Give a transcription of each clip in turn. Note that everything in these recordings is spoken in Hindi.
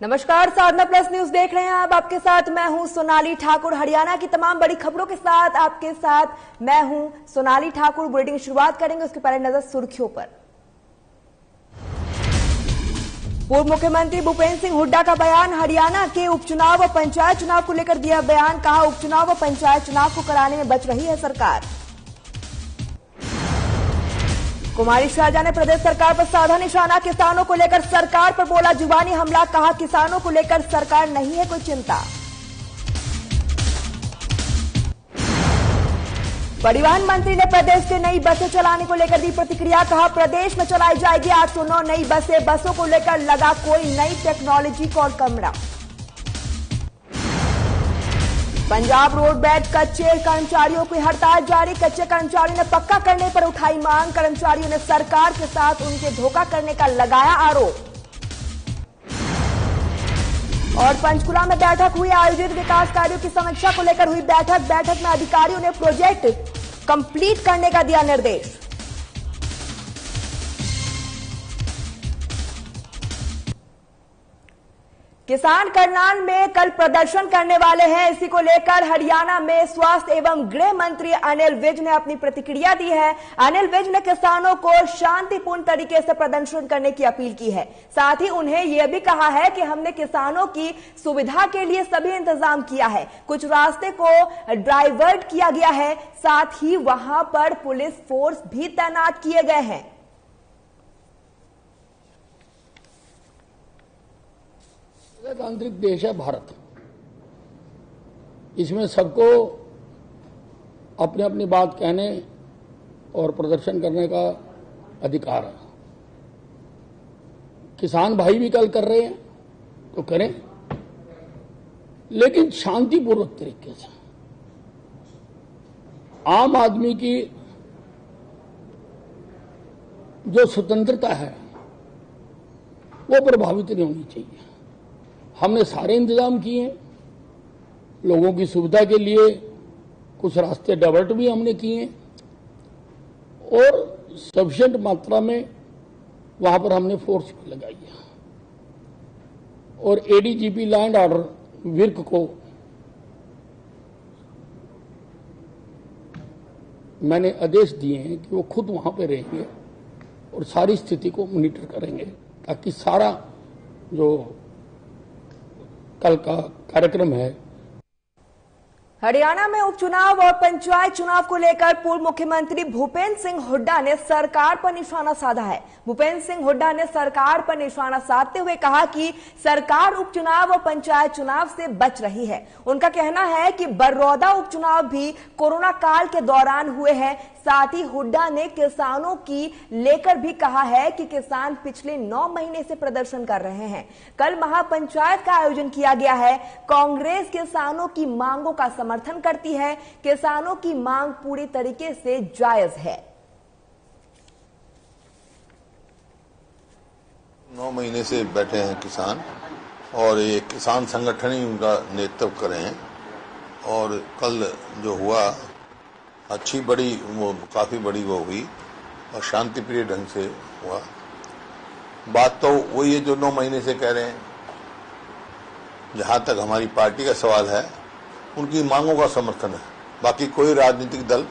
नमस्कार, साधना प्लस न्यूज देख रहे हैं आप। आपके साथ मैं हूं सोनाली ठाकुर। हरियाणा की तमाम बड़ी खबरों के साथ आपके साथ मैं हूं सोनाली ठाकुर। बुलेटिन की शुरुआत करेंगे, उसके पहले नजर सुर्खियों पर। पूर्व मुख्यमंत्री भूपेंद्र सिंह हुड्डा का बयान। हरियाणा के उपचुनाव व पंचायत चुनाव को लेकर दिया बयान। कहा, उपचुनाव व पंचायत चुनाव को कराने में बच रही है सरकार। कुमारी शैलजा ने प्रदेश सरकार पर साधा निशाना। किसानों को लेकर सरकार पर बोला जुबानी हमला। कहा, किसानों को लेकर सरकार नहीं है कोई चिंता। परिवहन मंत्री ने प्रदेश से नई बसें चलाने को लेकर दी प्रतिक्रिया। कहा, प्रदेश में चलाई जाएगी 809 नई बसें। बसों को लेकर लगा कोई नई टेक्नोलॉजी का कमरा। पंजाब रोड बैंक कच्चे कर्मचारियों की हड़ताल जारी। कच्चे कर्मचारियों ने पक्का करने पर उठाई मांग। कर्मचारियों ने सरकार के साथ उनके धोखा करने का लगाया आरोप। और पंचकुला में बैठक हुई। आयोजित विकास कार्यों की समीक्षा को लेकर हुई बैठक में अधिकारियों ने प्रोजेक्ट कंप्लीट करने का दिया निर्देश। किसान करनाल में कल प्रदर्शन करने वाले हैं। इसी को लेकर हरियाणा में स्वास्थ्य एवं गृह मंत्री अनिल विज ने अपनी प्रतिक्रिया दी है। अनिल विज ने किसानों को शांतिपूर्ण तरीके से प्रदर्शन करने की अपील की है। साथ ही उन्हें यह भी कहा है कि हमने किसानों की सुविधा के लिए सभी इंतजाम किया है। कुछ रास्ते को डाइवर्ट किया गया है। साथ ही वहां पर पुलिस फोर्स भी तैनात किए गए हैं। गणतांत्रिक देश है भारत। इसमें सबको अपनी अपनी बात कहने और प्रदर्शन करने का अधिकार है। किसान भाई भी कल कर रहे हैं तो करें, लेकिन शांतिपूर्वक तरीके से। आम आदमी की जो स्वतंत्रता है वो प्रभावित नहीं होनी चाहिए। हमने सारे इंतजाम किए, लोगों की सुविधा के लिए कुछ रास्ते डाइवर्ट भी हमने किए और सफिशिएंट मात्रा में वहां पर हमने फोर्स भी लगाई है। और एडीजीपी लैंड ऑर्डर विर्क को मैंने आदेश दिए हैं कि वो खुद वहां पे रहेंगे और सारी स्थिति को मॉनिटर करेंगे, ताकि सारा जो कल का कार्यक्रम है। हरियाणा में उपचुनाव और पंचायत चुनाव को लेकर पूर्व मुख्यमंत्री भूपेंद्र सिंह हुड्डा ने सरकार पर निशाना साधा है। भूपेंद्र सिंह हुड्डा ने सरकार पर निशाना साधते हुए कहा कि सरकार उपचुनाव और पंचायत चुनाव से बच रही है। उनका कहना है कि बड़ौदा उपचुनाव भी कोरोना काल के दौरान हुए हैं। साथ ही हुड्डा ने किसानों की लेकर भी कहा है कि किसान पिछले 9 महीने से प्रदर्शन कर रहे हैं। कल महापंचायत का आयोजन किया गया है। कांग्रेस किसानों की मांगों का समर्थन करती है। किसानों की मांग पूरी तरीके से जायज है। 9 महीने से बैठे हैं किसान और ये किसान संगठन ही उनका नेतृत्व कर रहे हैं। और कल जो हुआ अच्छी बड़ी वो काफी बड़ी वो हुई और शांतिप्रिय ढंग से हुआ। बात तो वही है जो 9 महीने से कह रहे हैं। जहां तक हमारी पार्टी का सवाल है, उनकी मांगों का समर्थन है। बाकी कोई राजनीतिक दल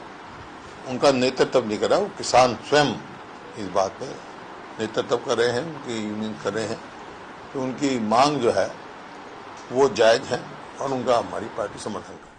उनका नेतृत्व नहीं कर रहा। वो किसान स्वयं इस बात पे नेतृत्व कर रहे हैं, उनकी यूनियन कर रहे हैं। तो उनकी मांग जो है वो जायज है और उनका हमारी पार्टी समर्थन कर।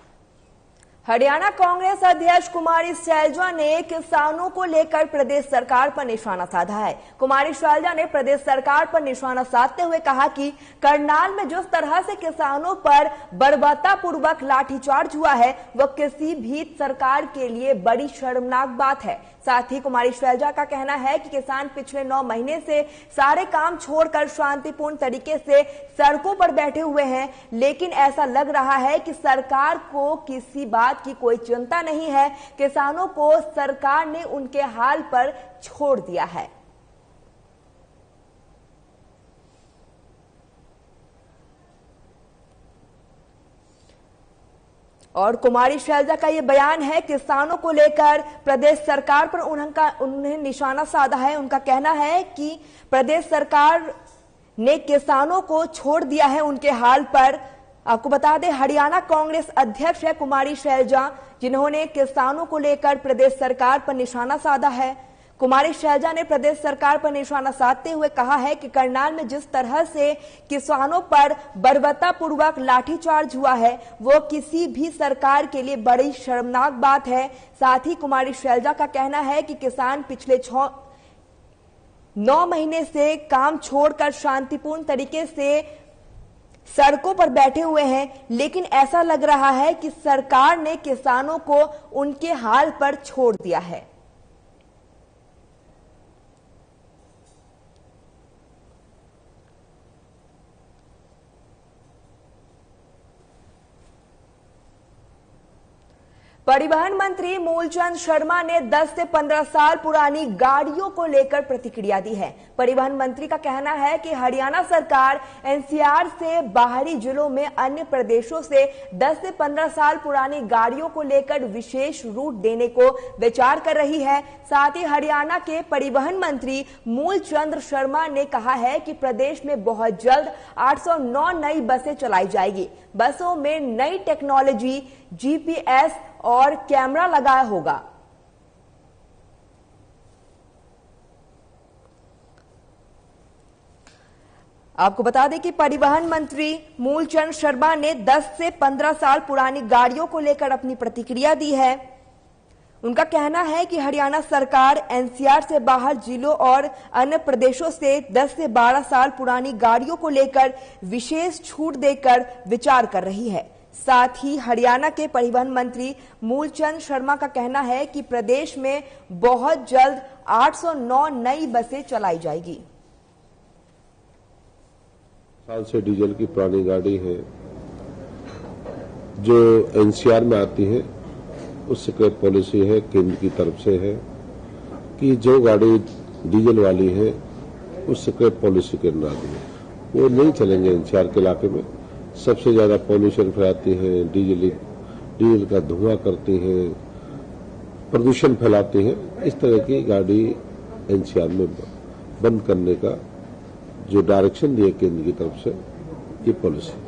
हरियाणा कांग्रेस अध्यक्ष कुमारी शैलजा ने किसानों को लेकर प्रदेश सरकार पर निशाना साधा है। कुमारी शैलजा ने प्रदेश सरकार पर निशाना साधते हुए कहा कि करनाल में जिस तरह से किसानों पर बर्बरतापूर्वक लाठीचार्ज हुआ है, वह किसी भी सरकार के लिए बड़ी शर्मनाक बात है। साथ ही कुमारी शैलजा का कहना है कि किसान पिछले 9 महीने से सारे काम छोड़कर शांतिपूर्ण तरीके से सड़कों पर बैठे हुए हैं, लेकिन ऐसा लग रहा है कि सरकार को किसी बात की कोई चिंता नहीं है। किसानों को सरकार ने उनके हाल पर छोड़ दिया है। और कुमारी शैलजा का ये बयान है, किसानों को लेकर प्रदेश सरकार पर उन्हें निशाना साधा है। उनका कहना है कि प्रदेश सरकार ने किसानों को छोड़ दिया है उनके हाल पर। आपको बता दें, हरियाणा कांग्रेस अध्यक्ष है कुमारी शैलजा, जिन्होंने किसानों को लेकर प्रदेश सरकार पर निशाना साधा है। कुमारी शैलजा ने प्रदेश सरकार पर निशाना साधते हुए कहा है कि करनाल में जिस तरह से किसानों पर बर्बरतापूर्वक लाठीचार्ज हुआ है, वो किसी भी सरकार के लिए बड़ी शर्मनाक बात है। साथ ही कुमारी शैलजा का कहना है कि किसान पिछले 9 महीने से काम छोड़कर शांतिपूर्ण तरीके से सड़कों पर बैठे हुए हैं, लेकिन ऐसा लग रहा है कि सरकार ने किसानों को उनके हाल पर छोड़ दिया है। परिवहन मंत्री मूलचंद शर्मा ने 10 से 15 साल पुरानी गाड़ियों को लेकर प्रतिक्रिया दी है। परिवहन मंत्री का कहना है कि हरियाणा सरकार एनसीआर से बाहरी जिलों में अन्य प्रदेशों से 10 से 15 साल पुरानी गाड़ियों को लेकर विशेष रूट देने को विचार कर रही है। साथ ही हरियाणा के परिवहन मंत्री मूलचंद शर्मा ने कहा है कि प्रदेश में बहुत जल्द 809 नई बसें चलाई जाएगी। बसों में नई टेक्नोलॉजी, जीपीएस और कैमरा लगाया होगा। आपको बता दें कि परिवहन मंत्री मूलचंद शर्मा ने 10 से 15 साल पुरानी गाड़ियों को लेकर अपनी प्रतिक्रिया दी है। उनका कहना है कि हरियाणा सरकार एनसीआर से बाहर जिलों और अन्य प्रदेशों से 10 से 12 साल पुरानी गाड़ियों को लेकर विशेष छूट देकर विचार कर रही है। साथ ही हरियाणा के परिवहन मंत्री मूलचंद शर्मा का कहना है कि प्रदेश में बहुत जल्द 809 नई बसें चलाई जाएगी। साल से डीजल की पुरानी गाड़ी है जो एनसीआर में आती है, उस स्क्रैप पॉलिसी है केंद्र की तरफ से है कि जो गाड़ी डीजल वाली है उस स्क्रैप पॉलिसी के अंदर आती है वो नहीं चलेंगे एनसीआर के इलाके में। सबसे ज्यादा पॉल्यूशन फैलाती हैं, डीजल का धुआं करती हैं, प्रदूषण फैलाती हैं। इस तरह की गाड़ी एनसीआर में बंद करने का जो डायरेक्शन दिया केंद्र की तरफ से, ये पॉलिसी।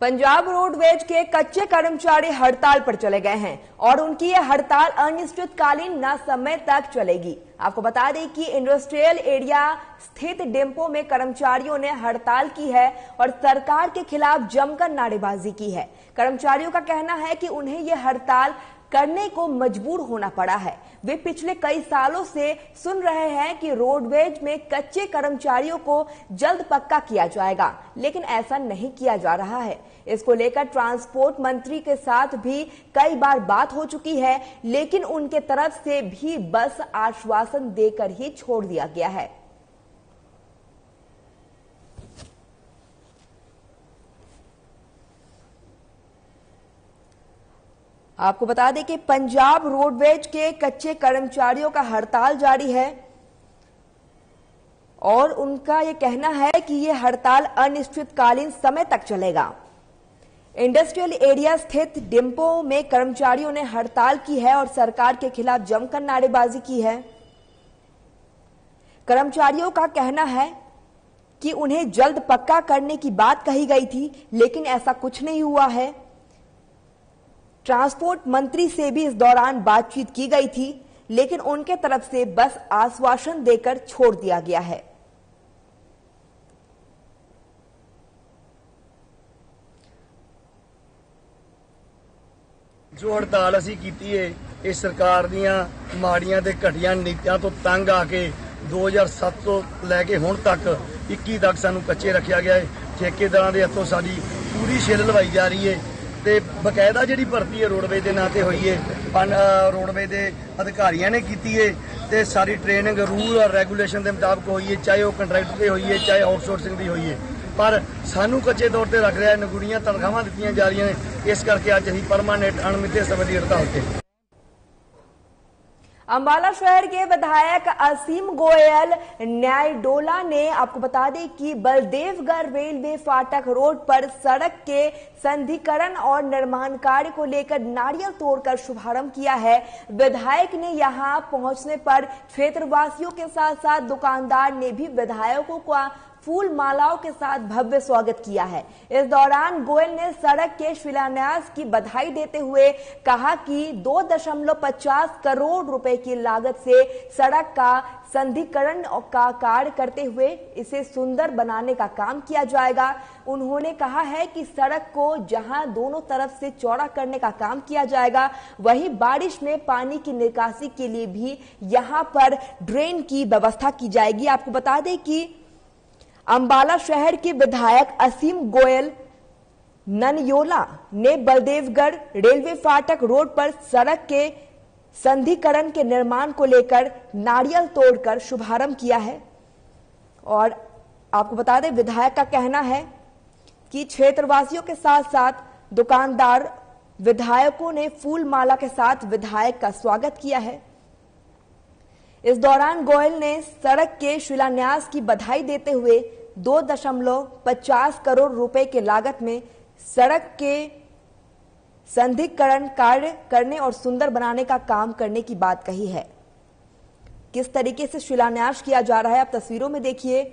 पंजाब रोडवेज के कच्चे कर्मचारी हड़ताल पर चले गए हैं और उनकी यह हड़ताल अनिश्चितकालीन न समय तक चलेगी। आपको बता दें कि इंडस्ट्रियल एरिया स्थित डिपो में कर्मचारियों ने हड़ताल की है और सरकार के खिलाफ जमकर नारेबाजी की है। कर्मचारियों का कहना है कि उन्हें यह हड़ताल करने को मजबूर होना पड़ा है। वे पिछले कई सालों से सुन रहे हैं कि रोडवेज में कच्चे कर्मचारियों को जल्द पक्का किया जाएगा, लेकिन ऐसा नहीं किया जा रहा है। इसको लेकर ट्रांसपोर्ट मंत्री के साथ भी कई बार बात हो चुकी है, लेकिन उनके तरफ से भी बस आश्वासन देकर ही छोड़ दिया गया है। आपको बता दें कि पंजाब रोडवेज के कच्चे कर्मचारियों का हड़ताल जारी है और उनका यह कहना है कि यह हड़ताल अनिश्चितकालीन समय तक चलेगा। इंडस्ट्रियल एरिया स्थित डिपो में कर्मचारियों ने हड़ताल की है और सरकार के खिलाफ जमकर नारेबाजी की है। कर्मचारियों का कहना है कि उन्हें जल्द पक्का करने की बात कही गई थी, लेकिन ऐसा कुछ नहीं हुआ है। ट्रांसपोर्ट मंत्री से भी इस दौरान बातचीत की गई थी, लेकिन उनके तरफ से बस आश्वासन देकर छोड़ दिया गया है। जो हड़ताल असी कीती है इस सरकार दियां माड़ियां ते घटिया नीतियां तो तंग आके 2007 तो लैके हुण तक 21 तक सानू कच्चे रखा गया है। ठेकेदारां दे हत्थों साडी पूरी छिल लवाई जा रही है ते बकायदा जिहड़ी भर्ती है रोडवेज दे नां ते होई है, रोडवेज दे अधिकारियों ने की है ते सारी ट्रेनिंग रूल और रेगूलेशन के मुताबिक हुई है, चाहे वह कंट्रैक्ट से हुई है चाहे आउटसोर्सिंग की हुई है। पर सानू कच्चे तौर पर रख रहा है, नगुड़ियां तनख्वाहां दित्तियां जा रही हैं। इस करके अज असीं परमानेंट अणमिथे समय की हड़ताल ते। अंबाला शहर के विधायक असीम गोयल न्यायडोला ने आपको बता दें कि बलदेवगढ़ रेलवे फाटक रोड पर सड़क के संधिकरण और निर्माण कार्य को लेकर नारियल तोड़कर शुभारंभ किया है। विधायक ने यहां पहुंचने पर क्षेत्रवासियों के साथ साथ दुकानदार ने भी विधायकों का फूल मालाओं के साथ भव्य स्वागत किया है। इस दौरान गोयल ने सड़क के शिलान्यास की बधाई देते हुए कहा कि 2.50 करोड़ रुपए की लागत से सड़क का संधिकरण का कार्य करते हुए इसे सुंदर बनाने का काम किया जाएगा। उन्होंने कहा है कि सड़क को जहां दोनों तरफ से चौड़ा करने का काम किया जाएगा, वहीं बारिश में पानी की निकासी के लिए भी यहां पर ड्रेन की व्यवस्था की जाएगी। आपको बता दें कि अंबाला शहर के विधायक असीम गोयल ननयोला ने बलदेवगढ़ रेलवे फाटक रोड पर सड़क के संधिकरण के निर्माण को लेकर नारियल तोड़कर शुभारंभ किया है। और आपको बता दें, विधायक का कहना है कि क्षेत्रवासियों के साथ साथ दुकानदार विधायकों ने फूल माला के साथ विधायक का स्वागत किया है। इस दौरान गोयल ने सड़क के शिलान्यास की बधाई देते हुए 2.50 करोड़ रुपए के लागत में सड़क के संधिकरण कार्य करने और सुंदर बनाने का काम करने की बात कही है। किस तरीके से शिलान्यास किया जा रहा है आप तस्वीरों में देखिए।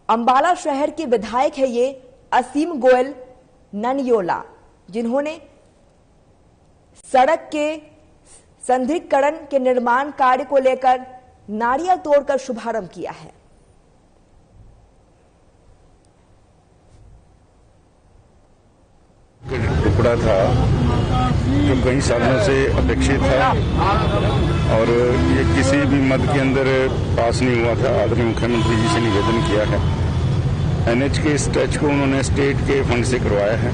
अंबाला शहर के विधायक है ये असीम गोयल ननयोला, जिन्होंने सड़क के संधिकरण के निर्माण कार्य को लेकर नारियल तोड़कर शुभारंभ किया है। टुकड़ा था जो कई सालों से अपेक्षित था और ये किसी भी मद के अंदर पास नहीं हुआ था। आदरणीय मुख्यमंत्री जी से निवेदन किया है। एनएच के स्ट्रेच को उन्होंने स्टेट के फंड से करवाया है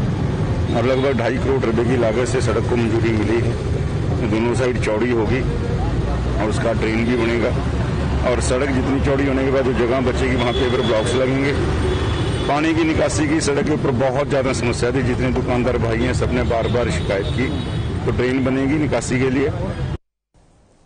और लगभग 2.5 करोड़ रुपए की लागत से सड़क को मंजूरी मिली है। दोनों साइड चौड़ी होगी और उसका ड्रेन भी बनेगा और सड़क जितनी चौड़ी होने के बाद जो जगह बचेगी वहाँ पेवर ब्लॉक्स लगेंगे। पानी की निकासी की सड़क के ऊपर बहुत ज्यादा समस्या थी। जितने दुकानदार भाई हैं सबने बार बार शिकायत की, तो ड्रेन बनेगी निकासी के लिए।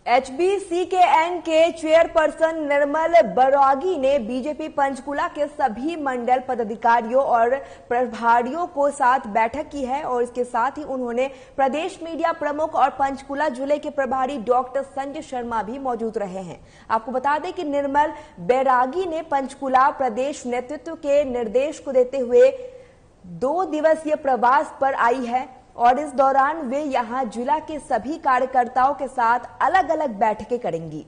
HBCKN के चेयरपर्सन निर्मल बरागी ने बीजेपी पंचकुला के सभी मंडल पदाधिकारियों और प्रभारियों को साथ बैठक की है और इसके साथ ही उन्होंने प्रदेश मीडिया प्रमुख और पंचकुला जिले के प्रभारी डॉक्टर संजय शर्मा भी मौजूद रहे हैं। आपको बता दें कि निर्मल बैरागी ने पंचकुला प्रदेश नेतृत्व के निर्देश को देते हुए 2 दिवसीय प्रवास पर आई है और इस दौरान वे यहां जिला के सभी कार्यकर्ताओं के साथ अलग अलग बैठकें करेंगी।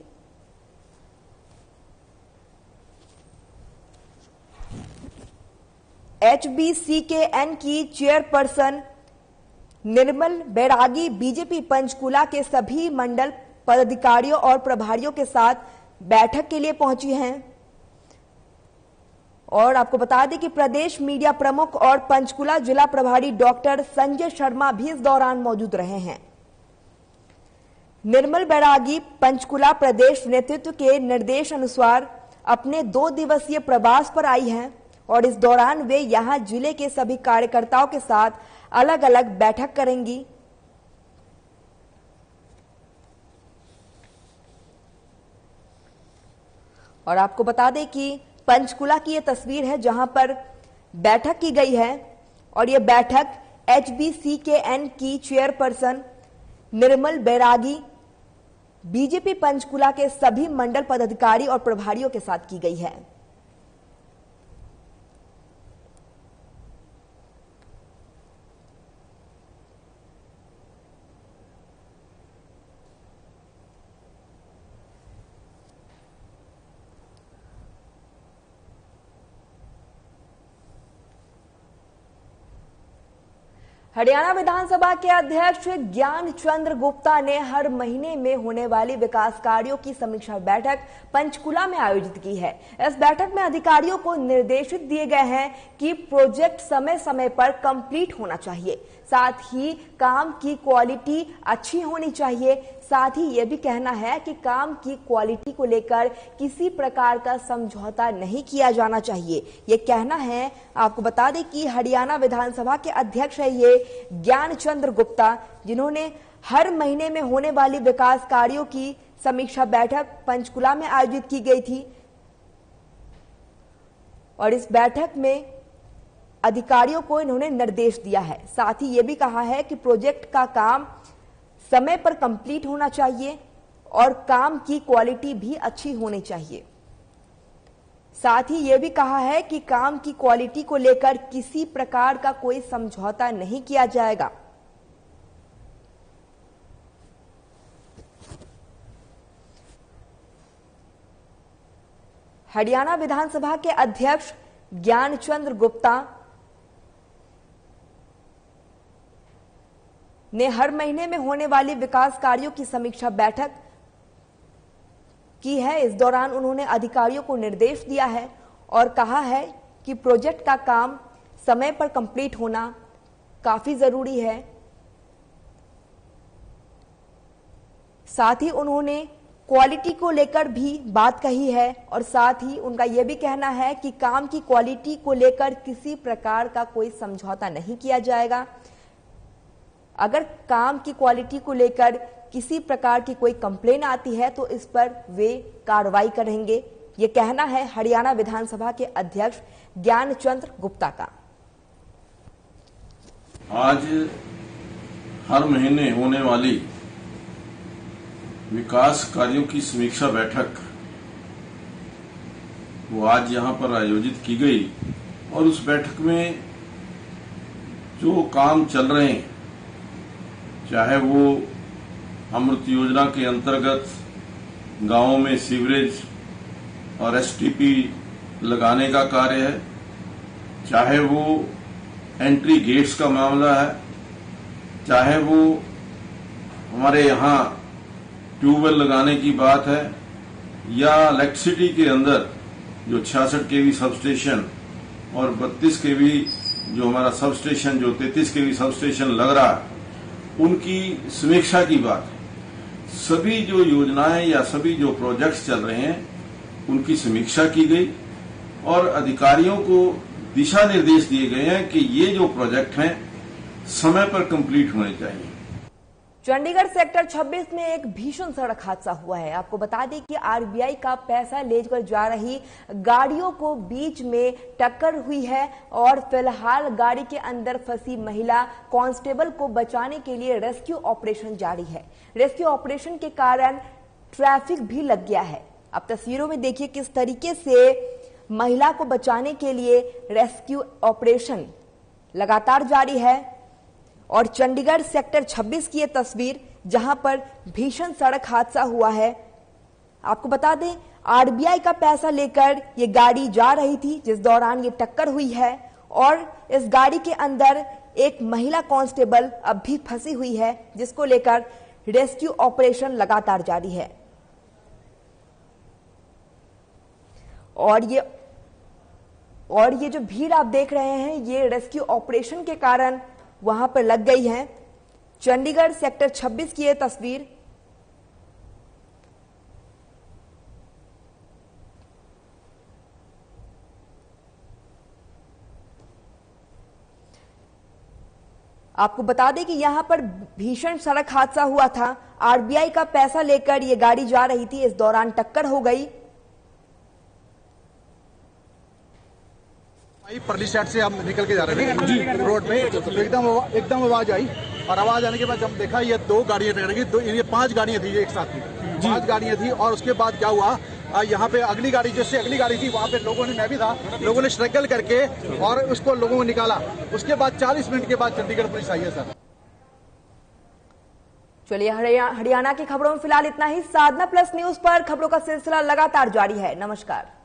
HBCKN की चेयरपर्सन निर्मल बैरागी बीजेपी पंचकुला के सभी मंडल पदाधिकारियों और प्रभारियों के साथ बैठक के लिए पहुंची हैं और आपको बता दें कि प्रदेश मीडिया प्रमुख और पंचकुला जिला प्रभारी डॉक्टर संजय शर्मा भी इस दौरान मौजूद रहे हैं। निर्मल बैरागी पंचकुला प्रदेश नेतृत्व के निर्देश अनुसार अपने 2 दिवसीय प्रवास पर आई हैं और इस दौरान वे यहां जिले के सभी कार्यकर्ताओं के साथ अलग अलग बैठक करेंगी। और आपको बता दें कि पंचकुला की यह तस्वीर है जहां पर बैठक की गई है और यह बैठक HBCKN की चेयरपर्सन निर्मल बैरागी बीजेपी पंचकुला के सभी मंडल पदाधिकारी और प्रभारियों के साथ की गई है। हरियाणा विधानसभा के अध्यक्ष ज्ञान चंद्र गुप्ता ने हर महीने में होने वाली विकास कार्यों की समीक्षा बैठक पंचकुला में आयोजित की है। इस बैठक में अधिकारियों को निर्देशित दिए गए हैं कि प्रोजेक्ट समय समय पर कंप्लीट होना चाहिए, साथ ही काम की क्वालिटी अच्छी होनी चाहिए। साथ ही यह भी कहना है कि काम की क्वालिटी को लेकर किसी प्रकार का समझौता नहीं किया जाना चाहिए, ये कहना है। आपको बता दें कि हरियाणा विधानसभा के अध्यक्ष है ये ज्ञान चंद्र गुप्ता, जिन्होंने हर महीने में होने वाली विकास कार्यों की समीक्षा बैठक पंचकुला में आयोजित की गई थी और इस बैठक में अधिकारियों को इन्होंने निर्देश दिया है। साथ ही यह भी कहा है कि प्रोजेक्ट का काम समय पर कंप्लीट होना चाहिए और काम की क्वालिटी भी अच्छी होनी चाहिए। साथ ही ये भी कहा है कि काम की क्वालिटी को लेकर किसी प्रकार का कोई समझौता नहीं किया जाएगा। हरियाणा विधानसभा के अध्यक्ष ज्ञानचंद्र गुप्ता ने हर महीने में होने वाली विकास कार्यों की समीक्षा बैठक की है। इस दौरान उन्होंने अधिकारियों को निर्देश दिया है और कहा है कि प्रोजेक्ट का काम समय पर कंप्लीट होना काफी जरूरी है। साथ ही उन्होंने क्वालिटी को लेकर भी बात कही है और साथ ही उनका यह भी कहना है कि काम की क्वालिटी को लेकर किसी प्रकार का कोई समझौता नहीं किया जाएगा। अगर काम की क्वालिटी को लेकर किसी प्रकार की कोई कंप्लेन आती है तो इस पर वे कार्रवाई करेंगे। ये कहना है हरियाणा विधानसभा के अध्यक्ष ज्ञानचंद्र गुप्ता का। आज हर महीने होने वाली विकास कार्यों की समीक्षा बैठक वो आज यहां पर आयोजित की गई और उस बैठक में जो काम चल रहे हैं, चाहे वो अमृत योजना के अंतर्गत गांवों में सीवरेज और एसटीपी लगाने का कार्य है, चाहे वो एंट्री गेट्स का मामला है, चाहे वो हमारे यहाँ ट्यूबवेल लगाने की बात है, या इलेक्ट्रिसिटी के अंदर जो 66 केवी सबस्टेशन और 32 केवी जो हमारा सबस्टेशन, जो 33 केवी सबस्टेशन लग रहा है, उनकी समीक्षा की बात है। सभी जो योजनाएं या सभी जो प्रोजेक्ट्स चल रहे हैं उनकी समीक्षा की गई और अधिकारियों को दिशा निर्देश दिए गए हैं कि ये जो प्रोजेक्ट हैं समय पर कंप्लीट होने चाहिए। चंडीगढ़ सेक्टर 26 में एक भीषण सड़क हादसा हुआ है। आपको बता दें कि आरबीआई का पैसा लेकर जा रही गाड़ियों को बीच में टक्कर हुई है और फिलहाल गाड़ी के अंदर फंसी महिला कांस्टेबल को बचाने के लिए रेस्क्यू ऑपरेशन जारी है। रेस्क्यू ऑपरेशन के कारण ट्रैफिक भी लग गया है। अब तस्वीरों में देखिए किस तरीके से महिला को बचाने के लिए रेस्क्यू ऑपरेशन लगातार जारी है। और चंडीगढ़ सेक्टर 26 की ये तस्वीर जहां पर भीषण सड़क हादसा हुआ है। आपको बता दें आरबीआई का पैसा लेकर ये गाड़ी जा रही थी, जिस दौरान ये टक्कर हुई है और इस गाड़ी के अंदर एक महिला कांस्टेबल अब भी फंसी हुई है, जिसको लेकर रेस्क्यू ऑपरेशन लगातार जारी है। और ये जो भीड़ आप देख रहे हैं ये रेस्क्यू ऑपरेशन के कारण वहां पर लग गई है। चंडीगढ़ सेक्टर 26 की यह तस्वीर। आपको बता दें कि यहां पर भीषण सड़क हादसा हुआ था। आरबीआई का पैसा लेकर यह गाड़ी जा रही थी, इस दौरान टक्कर हो गई। परली साइड से हम निकल के जा रहे थे रोड पे, तो एकदम आवाज आई और आवाज आने के बाद जब देखा ये 2 गाड़ियां टकराई, ये 5 गाड़ियां थी एक साथ में, 5 गाड़ियां थी। और उसके बाद क्या हुआ, यहाँ पे अगली गाड़ी जैसे अगली गाड़ी थी वहाँ पे लोगों ने, मैं भी था, लोगों ने स्ट्रगल करके और उसको लोगों को निकाला। उसके बाद 40 मिनट के बाद चंडीगढ़ पुलिस आई है सर। चलिए हरियाणा की खबरों में फिलहाल इतना ही। साधना प्लस न्यूज पर खबरों का सिलसिला लगातार जारी है। नमस्कार।